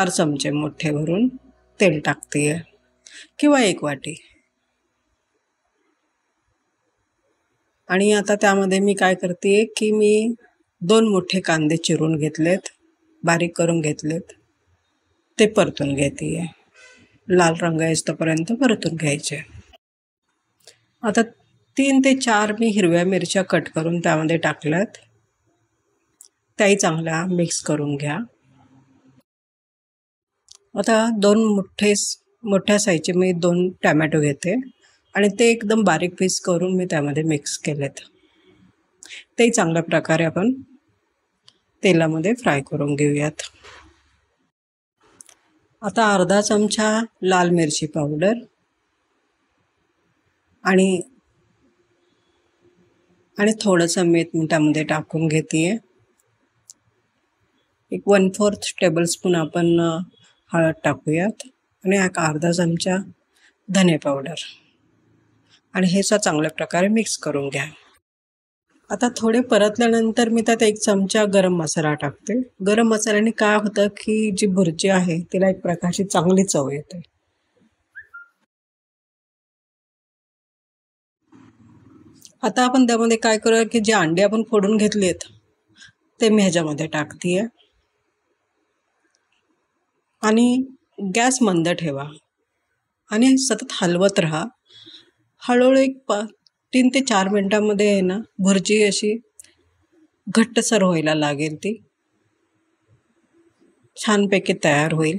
4 चमचे मोठे भरून तेल टाकते किंवा 1 वाटी। आणि आता त्यामध्ये मी काय करते की मी 2 मोठे कांदे चिरून घेतलेत, बारीक करून घेतलेत, ते परतून घेते। लाल रंग येईपर्यंत परतून घ्यायचे। आता 3 ते 4 मी हिरव्या मिरच्या कट करून त्यामध्ये टाकल्यात, त्याही चांगल्या मिक्स करून घ्या। आता 2 मोठ्या साईजचे मी 2 टोमॅटो घेते आणि ते एकदम बारीक पीस करून मी त्यामध्ये मिक्स केलेत, ते चांगल्या प्रकारे आपण तेलामध्ये फ्राय करून घेऊयात। आता अर्धा चमचा लाल मिरची पावडर आणि थोडंसं मीठ मी त्यामध्ये टाकून घेते। एक 1/4 टेबलस्पून आपण हळद टाकूयात आणि एक अर्धा चमचा धने पावडर आणि हे चांगल्या प्रकारे मिक्स करून घ्या। आता थोडे परतल्यानंतर मी त्यात 1 चमचा गरम मसाला टाकते। गरम मसाल्याने काय होतं की जी भुर्जी आहे तिला एक प्रकारची चांगली चव येते। आता आपण त्यामध्ये काय करूया की जे अंडे आपण फोडून घेतलेत ते मी ह्याच्यामध्ये टाकते आणि गॅस मंद ठेवा आणि सतत हलवत राहा। हळूहळू 3 ते 4 मिनिटांमध्ये आहे ना भुर्जी अशी घट्टसर व्हायला लागेल, ती छानपैकी तयार होईल।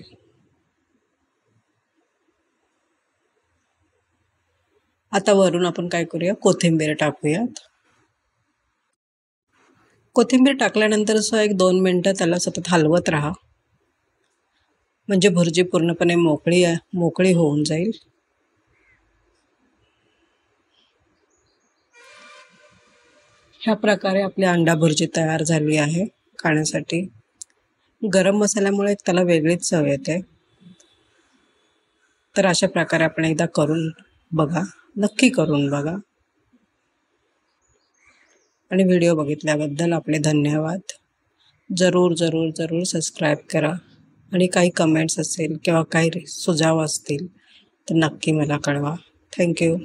आता वरून आपण काय करूया, कोथिंबीर टाकूयात। कोथिंबीर टाकल्यानंतर 1-2 मिनिटं त्याला सतत हलवत राहा, म्हणजे भुर्जी पूर्णपणे मोकळी होऊन जाईल। ह्या प्रकारे आपली अंडा भुर्जी तयार झाली आहे खाण्यासाठी। गरम मसाल्यामुळे त्याला वेगळीच चव येते। तर अशा प्रकारे आपण एकदा करून बघा, नक्की करून बघा। आणि व्हिडिओ बघितल्याबद्दल आपले धन्यवाद। जरूर सबस्क्राईब करा आणि काही कमेंट्स असेल किंवा काही सुझाव असतील तर नक्की मला कळवा। थँक्यू।